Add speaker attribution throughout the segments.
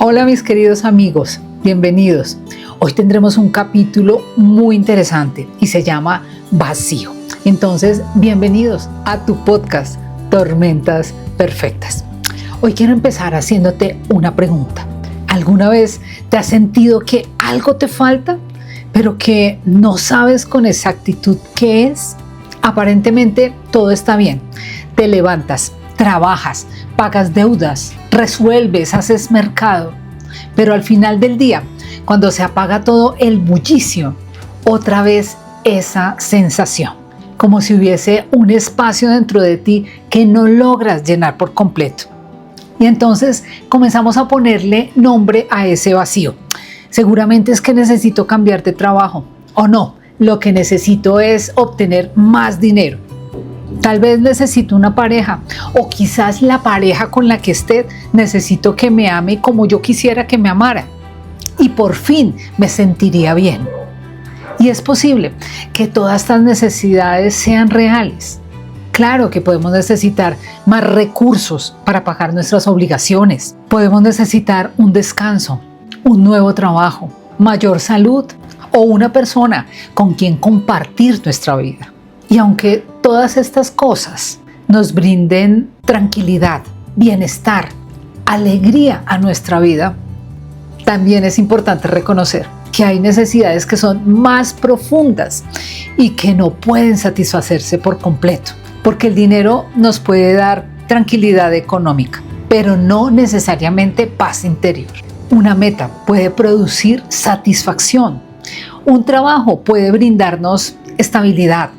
Speaker 1: Hola mis queridos amigos, bienvenidos. Hoy tendremos un capítulo muy interesante y se llama Vacío. Entonces, bienvenidos a tu podcast Tormentas Perfectas. Hoy quiero empezar haciéndote una pregunta. ¿Alguna vez te has sentido que algo te falta, pero que no sabes con exactitud qué es? Aparentemente todo está bien. Te levantas, trabajas, pagas deudas, resuelves, haces mercado. Pero al final del día, cuando se apaga todo el bullicio, otra vez esa sensación, como si hubiese un espacio dentro de ti que no logras llenar por completo. Y entonces comenzamos a ponerle nombre a ese vacío. Seguramente es que necesito cambiar de trabajo, o no, lo que necesito es obtener más dinero. Tal vez necesito una pareja, o quizás la pareja con la que esté necesito que me ame como yo quisiera que me amara. Y por fin me sentiría bien. Y es posible que todas estas necesidades sean reales. Claro que podemos necesitar más recursos para pagar nuestras obligaciones. Podemos necesitar un descanso, un nuevo trabajo, mayor salud o una persona con quien compartir nuestra vida. Y aunque todas estas cosas nos brinden tranquilidad, bienestar, alegría a nuestra vida, también es importante reconocer que hay necesidades que son más profundas y que no pueden satisfacerse por completo, porque el dinero nos puede dar tranquilidad económica, pero no necesariamente paz interior. Una meta puede producir satisfacción. Un trabajo puede brindarnos estabilidad,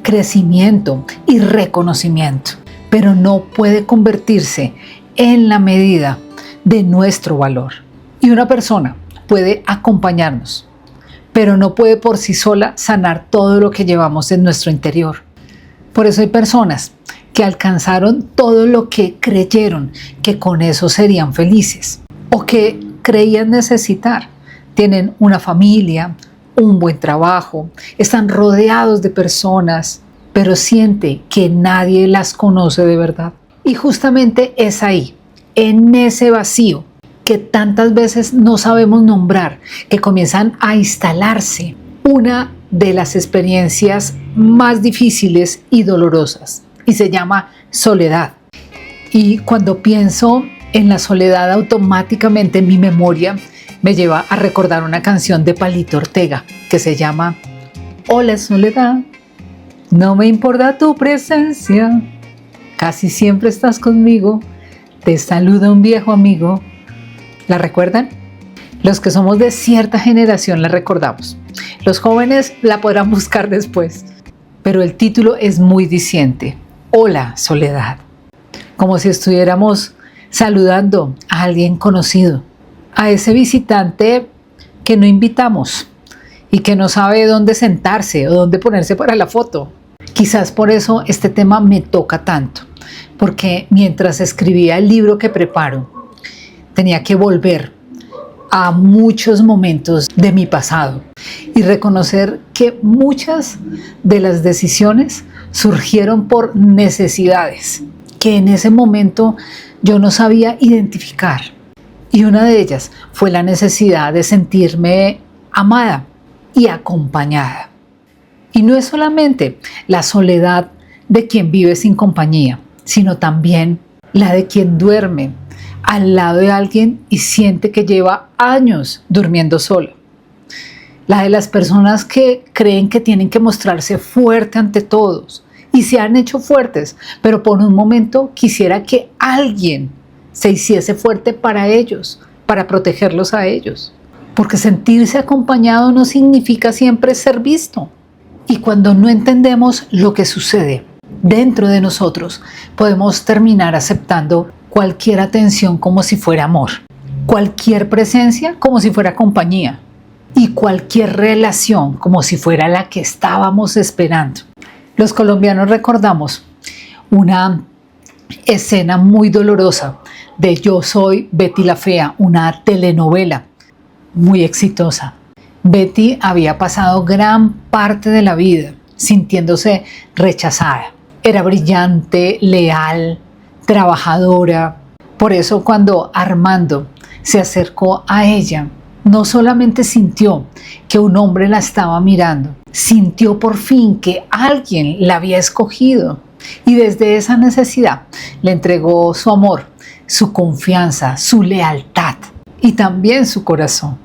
Speaker 1: crecimiento y reconocimiento, pero no puede convertirse en la medida de nuestro valor. Y una persona puede acompañarnos, pero no puede por sí sola sanar todo lo que llevamos en nuestro interior. Por eso hay personas que alcanzaron todo lo que creyeron que con eso serían felices o que creían necesitar. Tienen una familia, un buen trabajo, están rodeados de personas, pero siente que nadie las conoce de verdad. Y justamente es ahí, en ese vacío que tantas veces no sabemos nombrar, que comienzan a instalarse una de las experiencias más difíciles y dolorosas, y se llama soledad. Y cuando pienso en la soledad, automáticamente mi memoria me lleva a recordar una canción de Palito Ortega que se llama Hola soledad, no me importa tu presencia, casi siempre estás conmigo, te saluda un viejo amigo. ¿La recuerdan? Los que somos de cierta generación la recordamos. Los jóvenes la podrán buscar después, pero el título es muy diciente. Hola soledad, como si estuviéramos saludando a alguien conocido, a ese visitante que no invitamos y que no sabe dónde sentarse o dónde ponerse para la foto. Quizás por eso este tema me toca tanto, porque mientras escribía el libro que preparo, tenía que volver a muchos momentos de mi pasado y reconocer que muchas de las decisiones surgieron por necesidades que en ese momento yo no sabía identificar. Y una de ellas fue la necesidad de sentirme amada y acompañada. Y no es solamente la soledad de quien vive sin compañía, sino también la de quien duerme al lado de alguien y siente que lleva años durmiendo solo. La de las personas que creen que tienen que mostrarse fuerte ante todos y se han hecho fuertes, pero por un momento quisiera que alguien se hiciese fuerte para ellos, para protegerlos a ellos. Porque sentirse acompañado no significa siempre ser visto. Y cuando no entendemos lo que sucede dentro de nosotros, podemos terminar aceptando cualquier atención como si fuera amor, cualquier presencia como si fuera compañía y cualquier relación como si fuera la que estábamos esperando. Los colombianos recordamos una escena muy dolorosa de Yo soy Betty la Fea, una telenovela muy exitosa. Betty había pasado gran parte de la vida sintiéndose rechazada. Era brillante, leal, trabajadora. Por eso cuando Armando se acercó a ella, no solamente sintió que un hombre la estaba mirando, sintió por fin que alguien la había escogido y desde esa necesidad le entregó su amor, su confianza, su lealtad y también su corazón.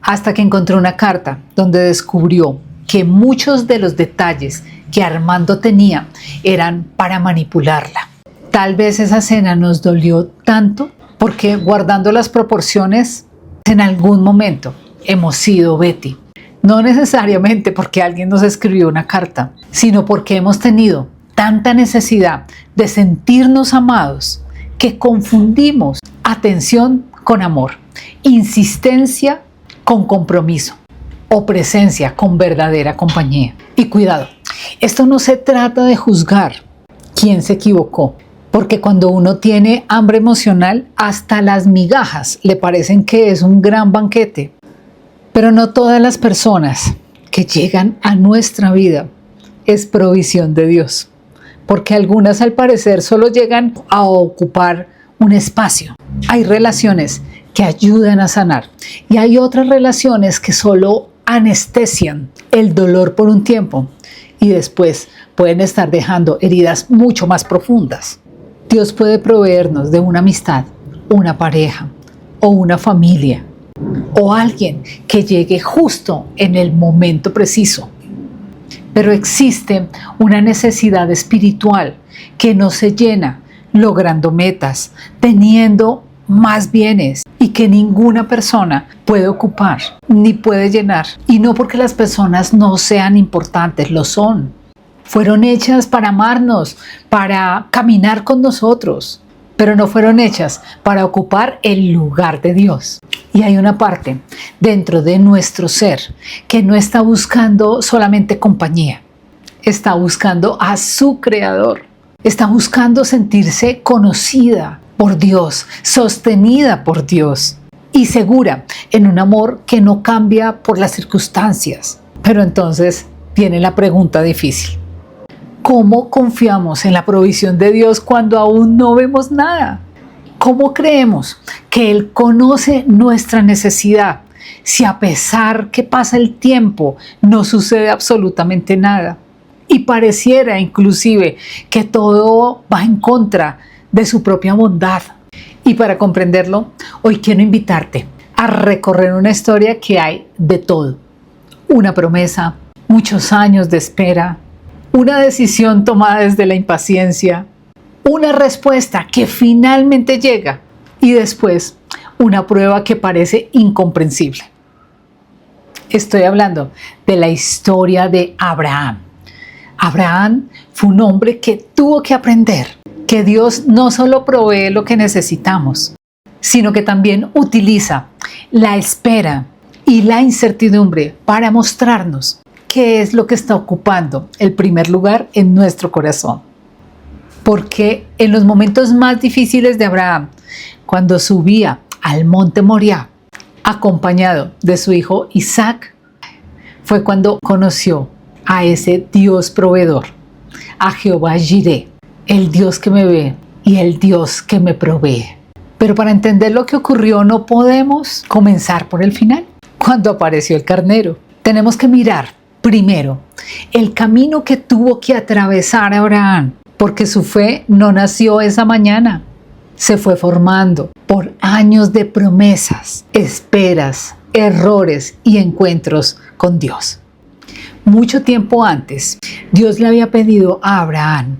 Speaker 1: Hasta que encontró una carta donde descubrió que muchos de los detalles que Armando tenía eran para manipularla. Tal vez esa cena nos dolió tanto porque, guardando las proporciones, en algún momento hemos sido Betty. No necesariamente porque alguien nos escribió una carta, sino porque hemos tenido tanta necesidad de sentirnos amados que confundimos atención con amor, insistencia con compromiso o presencia con verdadera compañía. Y cuidado, esto no se trata de juzgar quién se equivocó, porque cuando uno tiene hambre emocional, hasta las migajas le parecen que es un gran banquete. Pero no todas las personas que llegan a nuestra vida es provisión de Dios, porque algunas al parecer solo llegan a ocupar un espacio. Hay relaciones que ayudan a sanar y hay otras relaciones que solo anestesian el dolor por un tiempo y después pueden estar dejando heridas mucho más profundas. Dios puede proveernos de una amistad, una pareja o una familia o alguien que llegue justo en el momento preciso. Pero existe una necesidad espiritual que no se llena logrando metas, teniendo más bienes y que ninguna persona puede ocupar ni puede llenar. Y no porque las personas no sean importantes, lo son. Fueron hechas para amarnos, para caminar con nosotros, pero no fueron hechas para ocupar el lugar de Dios. Y hay una parte dentro de nuestro ser que no está buscando solamente compañía, está buscando a su Creador, está buscando sentirse conocida por Dios, sostenida por Dios y segura en un amor que no cambia por las circunstancias. Pero entonces viene la pregunta difícil. ¿Cómo confiamos en la provisión de Dios cuando aún no vemos nada? ¿Cómo creemos que Él conoce nuestra necesidad si a pesar que pasa el tiempo no sucede absolutamente nada? Y pareciera inclusive que todo va en contra de su propia bondad. Y para comprenderlo, hoy quiero invitarte a recorrer una historia que hay de todo. Una promesa, muchos años de espera, una decisión tomada desde la impaciencia, una respuesta que finalmente llega y después una prueba que parece incomprensible. Estoy hablando de la historia de Abraham. Abraham fue un hombre que tuvo que aprender que Dios no solo provee lo que necesitamos, sino que también utiliza la espera y la incertidumbre para mostrarnos qué es lo que está ocupando el primer lugar en nuestro corazón. Porque en los momentos más difíciles de Abraham, cuando subía al monte Moriah, acompañado de su hijo Isaac, fue cuando conoció a ese Dios proveedor, a Jehová Jireh, el Dios que me ve y el Dios que me provee. Pero para entender lo que ocurrió no podemos comenzar por el final, cuando apareció el carnero. Tenemos que mirar primero el camino que tuvo que atravesar Abraham, porque su fe no nació esa mañana. Se fue formando por años de promesas, esperas, errores y encuentros con Dios. Mucho tiempo antes, Dios le había pedido a Abraham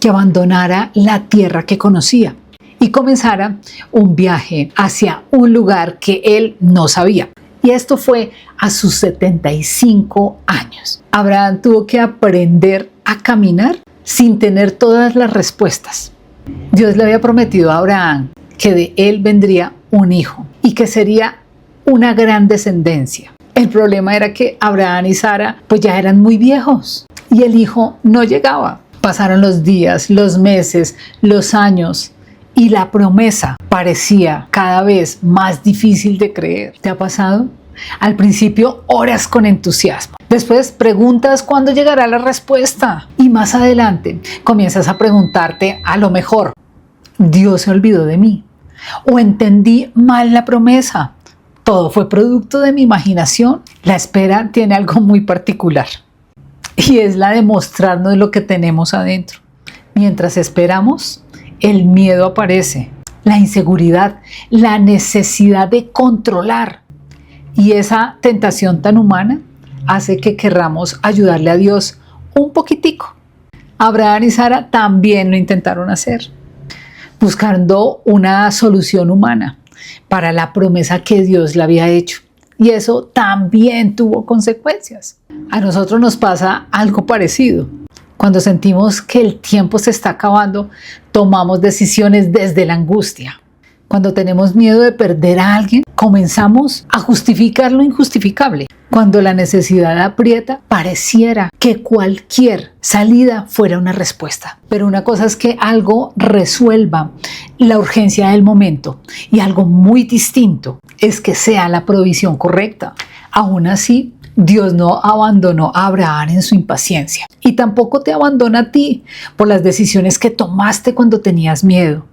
Speaker 1: que abandonara la tierra que conocía y comenzara un viaje hacia un lugar que él no sabía. Y esto fue a sus 75 años. Abraham tuvo que aprender a caminar sin tener todas las respuestas. Dios le había prometido a Abraham que de él vendría un hijo y que sería una gran descendencia. El problema era que Abraham y Sara pues ya eran muy viejos y el hijo no llegaba. Pasaron los días, los meses, los años y la promesa parecía cada vez más difícil de creer. ¿Te ha pasado? Al principio oras con entusiasmo, después preguntas cuándo llegará la respuesta y más adelante comienzas a preguntarte, a lo mejor, ¿Dios se olvidó de mí? ¿O entendí mal la promesa? ¿Todo fue producto de mi imaginación? La espera tiene algo muy particular y es la de mostrarnos lo que tenemos adentro. Mientras esperamos, el miedo aparece, la inseguridad, la necesidad de controlar. Y esa tentación tan humana hace que querramos ayudarle a Dios un poquitico. Abraham y Sara también lo intentaron hacer, buscando una solución humana para la promesa que Dios le había hecho. Y eso también tuvo consecuencias. A nosotros nos pasa algo parecido. Cuando sentimos que el tiempo se está acabando, tomamos decisiones desde la angustia. Cuando tenemos miedo de perder a alguien, comenzamos a justificar lo injustificable. Cuando la necesidad aprieta, pareciera que cualquier salida fuera una respuesta. Pero una cosa es que algo resuelva la urgencia del momento y algo muy distinto es que sea la provisión correcta. Aún así, Dios no abandonó a Abraham en su impaciencia y tampoco te abandona a ti por las decisiones que tomaste cuando tenías miedo.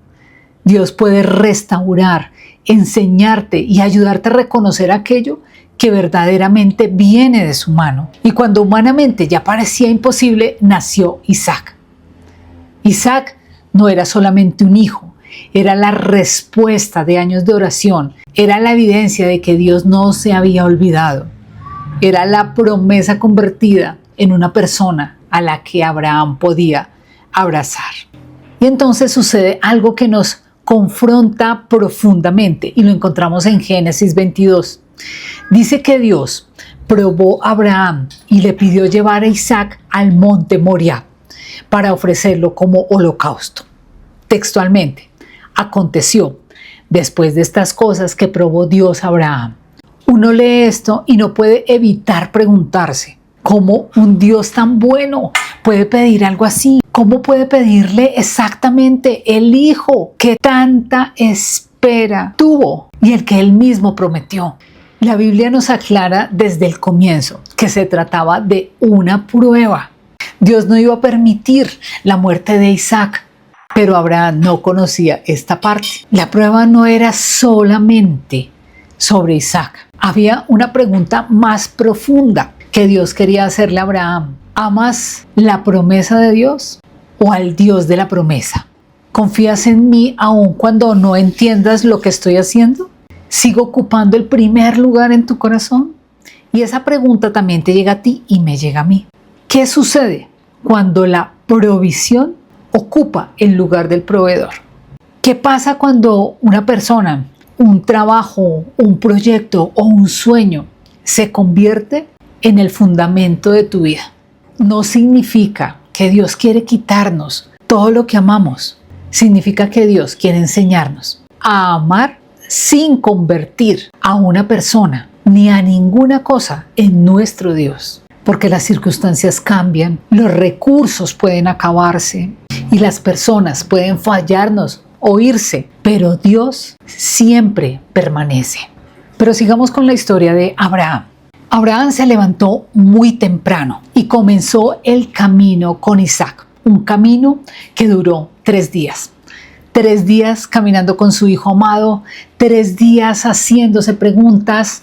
Speaker 1: Dios puede restaurar, enseñarte y ayudarte a reconocer aquello que verdaderamente viene de su mano. Y cuando humanamente ya parecía imposible, nació Isaac. Isaac no era solamente un hijo, era la respuesta de años de oración, era la evidencia de que Dios no se había olvidado. Era la promesa convertida en una persona a la que Abraham podía abrazar. Y entonces sucede algo que nos confronta profundamente y lo encontramos en Génesis 22. Dice que Dios probó a Abraham y le pidió llevar a Isaac al monte Moriah para ofrecerlo como holocausto. Textualmente, aconteció después de estas cosas que probó Dios a Abraham. Uno lee esto y no puede evitar preguntarse, ¿cómo un Dios tan bueno puede pedir algo así? ¿Cómo puede pedirle exactamente el hijo que tanta espera tuvo y el que él mismo prometió? La Biblia nos aclara desde el comienzo que se trataba de una prueba. Dios no iba a permitir la muerte de Isaac, pero Abraham no conocía esta parte. La prueba no era solamente sobre Isaac. Había una pregunta más profunda que Dios quería hacerle a Abraham. ¿Amas la promesa de Dios o al Dios de la promesa? ¿Confías en mí aun cuando no entiendas lo que estoy haciendo? ¿Sigo ocupando el primer lugar en tu corazón? Y esa pregunta también te llega a ti y me llega a mí. ¿Qué sucede cuando la provisión ocupa el lugar del proveedor? ¿Qué pasa cuando una persona, un trabajo, un proyecto o un sueño se convierte en el fundamento de tu vida? No significa que Dios quiere quitarnos todo lo que amamos. Significa que Dios quiere enseñarnos a amar sin convertir a una persona ni a ninguna cosa en nuestro Dios. Porque las circunstancias cambian, los recursos pueden acabarse y las personas pueden fallarnos o irse, pero Dios siempre permanece. Pero sigamos con la historia de Abraham. Abraham se levantó muy temprano y comenzó el camino con Isaac, un camino que duró 3 días. 3 días caminando con su hijo amado, 3 días haciéndose preguntas,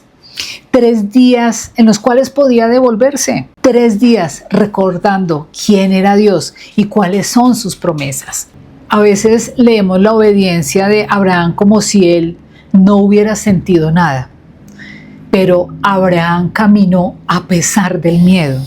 Speaker 1: 3 días en los cuales podía devolverse, 3 días recordando quién era Dios y cuáles son sus promesas. A veces leemos la obediencia de Abraham como si él no hubiera sentido nada, pero Abraham caminó a pesar del miedo.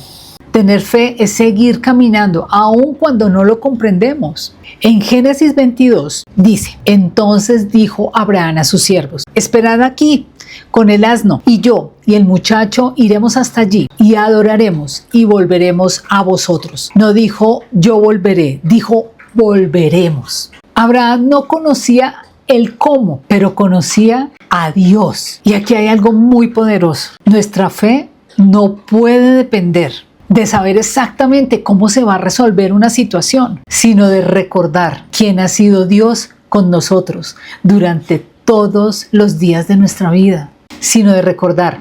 Speaker 1: Tener fe es seguir caminando aun cuando no lo comprendemos. En Génesis 22 dice: entonces dijo Abraham a sus siervos: esperad aquí con el asno, y yo y el muchacho iremos hasta allí y adoraremos y volveremos a vosotros. No dijo yo volveré, dijo volveremos. Abraham no conocía el cómo, pero conocía a Dios. Y aquí hay algo muy poderoso. Nuestra fe no puede depender de saber exactamente cómo se va a resolver una situación, sino de recordar quién ha sido Dios con nosotros durante todos los días de nuestra vida, sino de recordar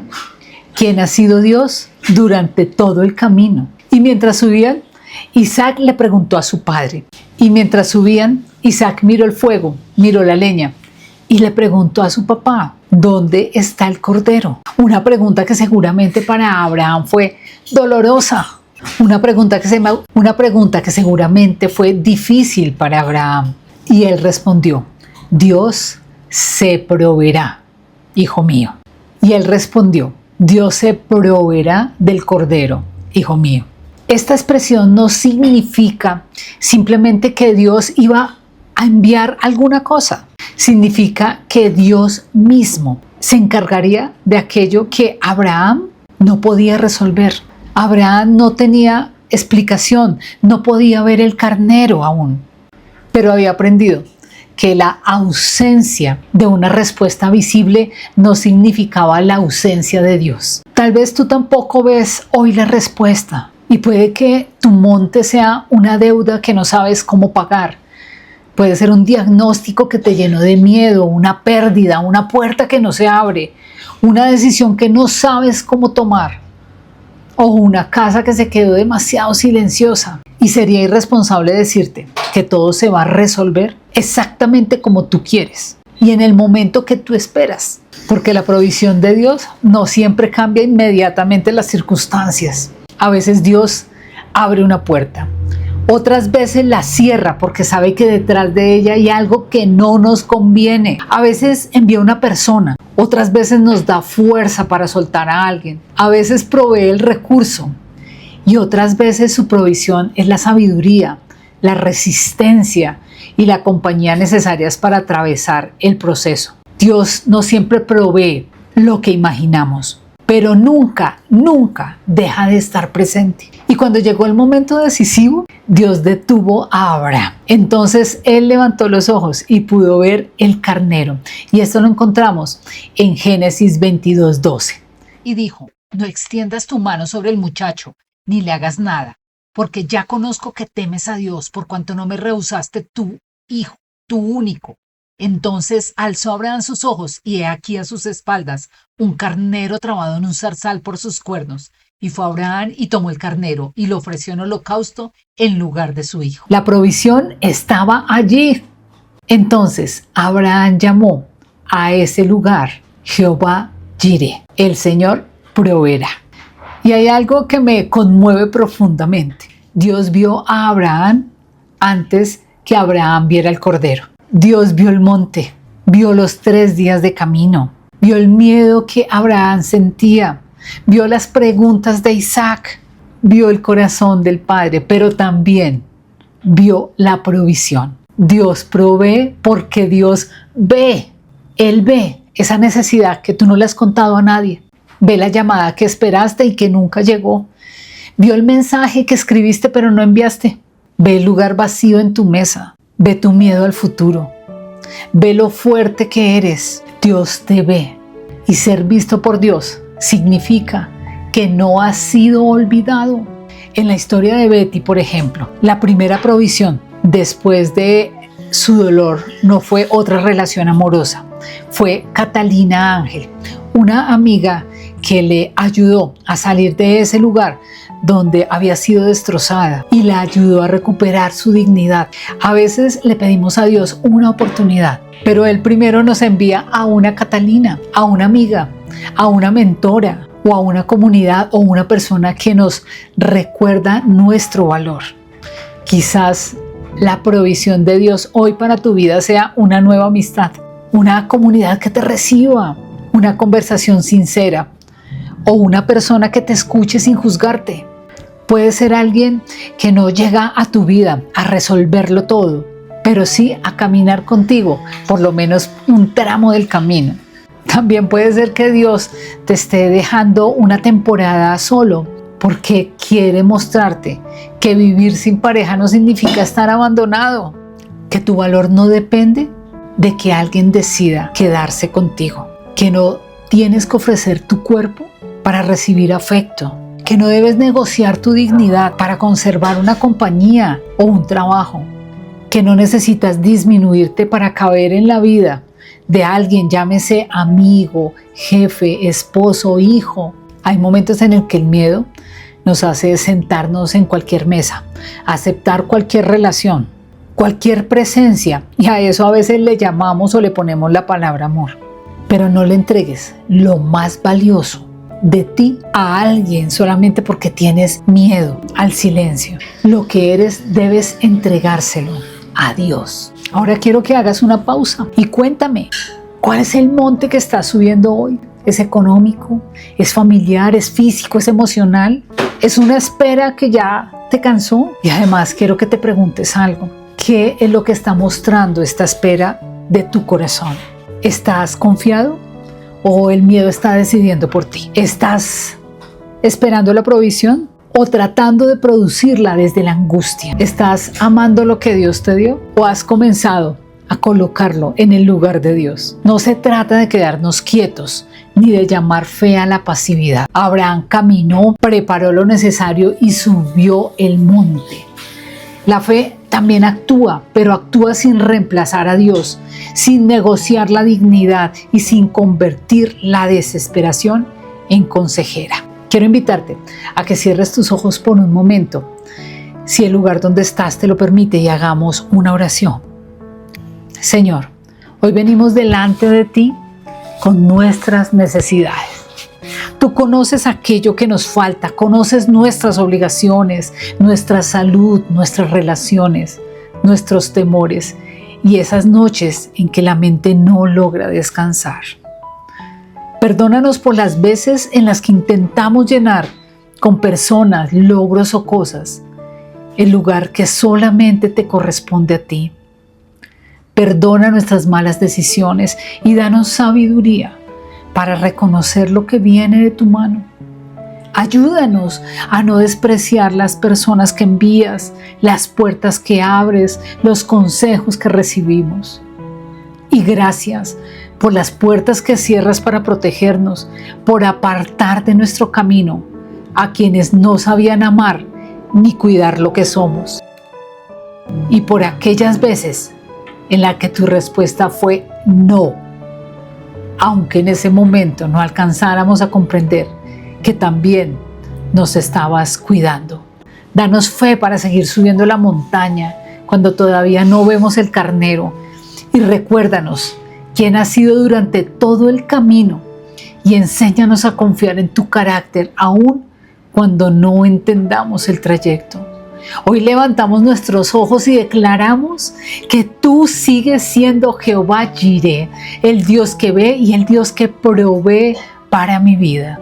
Speaker 1: quién ha sido Dios durante todo el camino. Y mientras subían, Isaac le preguntó a su padre, y mientras subían, Isaac miró el fuego, miró la leña y le preguntó a su papá, ¿dónde está el cordero? Una pregunta que seguramente para Abraham fue dolorosa. Una pregunta que seguramente fue difícil para Abraham. Y él respondió, Dios se proveerá, hijo mío. Y él respondió, Dios se proveerá del cordero, hijo mío. Esta expresión no significa simplemente que Dios iba a enviar alguna cosa. Significa que Dios mismo se encargaría de aquello que Abraham no podía resolver. Abraham no tenía explicación, no podía ver el carnero aún, pero había aprendido que la ausencia de una respuesta visible no significaba la ausencia de Dios. Tal vez tú tampoco ves hoy la respuesta y puede que tu monte sea una deuda que no sabes cómo pagar. Puede ser un diagnóstico que te llenó de miedo, una pérdida, una puerta que no se abre, una decisión que no sabes cómo tomar, o una casa que se quedó demasiado silenciosa. Y sería irresponsable decirte que todo se va a resolver exactamente como tú quieres y en el momento que tú esperas, porque la provisión de Dios no siempre cambia inmediatamente las circunstancias. A veces Dios abre una puerta, otras veces la cierra porque sabe que detrás de ella hay algo que no nos conviene. A veces envía una persona, otras veces nos da fuerza para soltar a alguien. A veces provee el recurso y otras veces su provisión es la sabiduría, la resistencia y la compañía necesarias para atravesar el proceso. Dios no siempre provee lo que imaginamos, pero nunca, nunca deja de estar presente. Y cuando llegó el momento decisivo, Dios detuvo a Abraham. Entonces él levantó los ojos y pudo ver el carnero. Y esto lo encontramos en Génesis 22:12. Y dijo, no extiendas tu mano sobre el muchacho, ni le hagas nada, porque ya conozco que temes a Dios, por cuanto no me rehusaste tu hijo, tu único. Entonces alzó Abraham sus ojos, y he aquí a sus espaldas un carnero trabado en un zarzal por sus cuernos. Y fue Abraham y tomó el carnero y lo ofreció en holocausto en lugar de su hijo. La provisión estaba allí. Entonces Abraham llamó a ese lugar Jehová Jireh, el Señor proveerá. Y hay algo que me conmueve profundamente. Dios vio a Abraham antes que Abraham viera el cordero. Dios vio el monte, vio los 3 días de camino, vio el miedo que Abraham sentía, vio las preguntas de Isaac, vio el corazón del Padre, pero también vio la provisión. Dios provee porque Dios ve. Él ve esa necesidad que tú no le has contado a nadie. Ve la llamada que esperaste y que nunca llegó. Vio el mensaje que escribiste pero no enviaste. Ve el lugar vacío en tu mesa. Ve tu miedo al futuro. Ve lo fuerte que eres. Dios te ve. Y ser visto por Dios significa que no has sido olvidado. En la historia de Betty, por ejemplo, la primera provisión después de su dolor no fue otra relación amorosa. Fue Catalina Ángel, una amiga que le ayudó a salir de ese lugar donde había sido destrozada y la ayudó a recuperar su dignidad. A veces le pedimos a Dios una oportunidad, pero Él primero nos envía a una Catalina, a una amiga, a una mentora o a una comunidad o una persona que nos recuerda nuestro valor. Quizás la provisión de Dios hoy para tu vida sea una nueva amistad, una comunidad que te reciba, una conversación sincera o una persona que te escuche sin juzgarte. Puede ser alguien que no llega a tu vida a resolverlo todo, pero sí a caminar contigo, por lo menos un tramo del camino. También puede ser que Dios te esté dejando una temporada solo, porque quiere mostrarte que vivir sin pareja no significa estar abandonado, que tu valor no depende de que alguien decida quedarse contigo, que no tienes que ofrecer tu cuerpo para recibir afecto, que no debes negociar tu dignidad para conservar una compañía o un trabajo, que no necesitas disminuirte para caber en la vida de alguien, llámese amigo, jefe, esposo, hijo. Hay momentos en el que el miedo nos hace sentarnos en cualquier mesa, aceptar cualquier relación, cualquier presencia, y a eso a veces le llamamos o le ponemos la palabra amor. Pero no le entregues lo más valioso de ti a alguien solamente porque tienes miedo al silencio. Lo que eres debes entregárselo a Dios. Ahora quiero que hagas una pausa y cuéntame, ¿cuál es el monte que estás subiendo hoy? ¿Es económico? ¿Es familiar? ¿Es físico? ¿Es emocional? ¿Es una espera que ya te cansó? Y además quiero que te preguntes algo. ¿Qué es lo que está mostrando esta espera de tu corazón? ¿Estás confiado o el miedo está decidiendo por ti? ¿Estás esperando la provisión o tratando de producirla desde la angustia? ¿Estás amando lo que Dios te dio o has comenzado a colocarlo en el lugar de Dios? No se trata de quedarnos quietos ni de llamar fe a la pasividad. Abraham caminó, preparó lo necesario y subió el monte. La fe también actúa, pero actúa sin reemplazar a Dios, sin negociar la dignidad y sin convertir la desesperación en consejera. Quiero invitarte a que cierres tus ojos por un momento, si el lugar donde estás te lo permite, y hagamos una oración. Señor, hoy venimos delante de ti con nuestras necesidades. Tú conoces aquello que nos falta, conoces nuestras obligaciones, nuestra salud, nuestras relaciones, nuestros temores y esas noches en que la mente no logra descansar. Perdónanos por las veces en las que intentamos llenar con personas, logros o cosas el lugar que solamente te corresponde a ti. Perdona nuestras malas decisiones y danos sabiduría para reconocer lo que viene de tu mano. Ayúdanos a no despreciar las personas que envías, las puertas que abres, los consejos que recibimos. Y gracias por las puertas que cierras para protegernos, por apartar de nuestro camino a quienes no sabían amar ni cuidar lo que somos. Y por aquellas veces en las que tu respuesta fue no, aunque en ese momento no alcanzáramos a comprender que también nos estabas cuidando. Danos fe para seguir subiendo la montaña cuando todavía no vemos el carnero, y recuérdanos quién has sido durante todo el camino y enséñanos a confiar en tu carácter aún cuando no entendamos el trayecto. Hoy levantamos nuestros ojos y declaramos que tú sigues siendo Jehová Jireh, el Dios que ve y el Dios que provee para mi vida.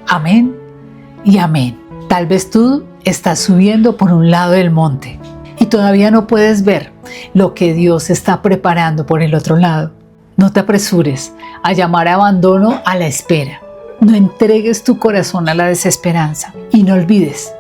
Speaker 1: Amén y amén. Tal vez tú estás subiendo por un lado del monte y todavía no puedes ver lo que Dios está preparando por el otro lado. No te apresures a llamar abandono a la espera. No entregues tu corazón a la desesperanza y no olvides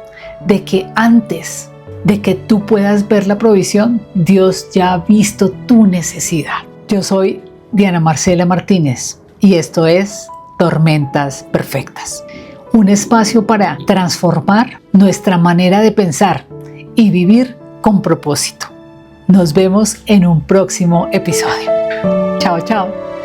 Speaker 1: de que antes de que tú puedas ver la provisión, Dios ya ha visto tu necesidad. Yo soy Diana Marcela Martínez y esto es Tormentas Perfectas, un espacio para transformar nuestra manera de pensar y vivir con propósito. Nos vemos en un próximo episodio. Chao, chao.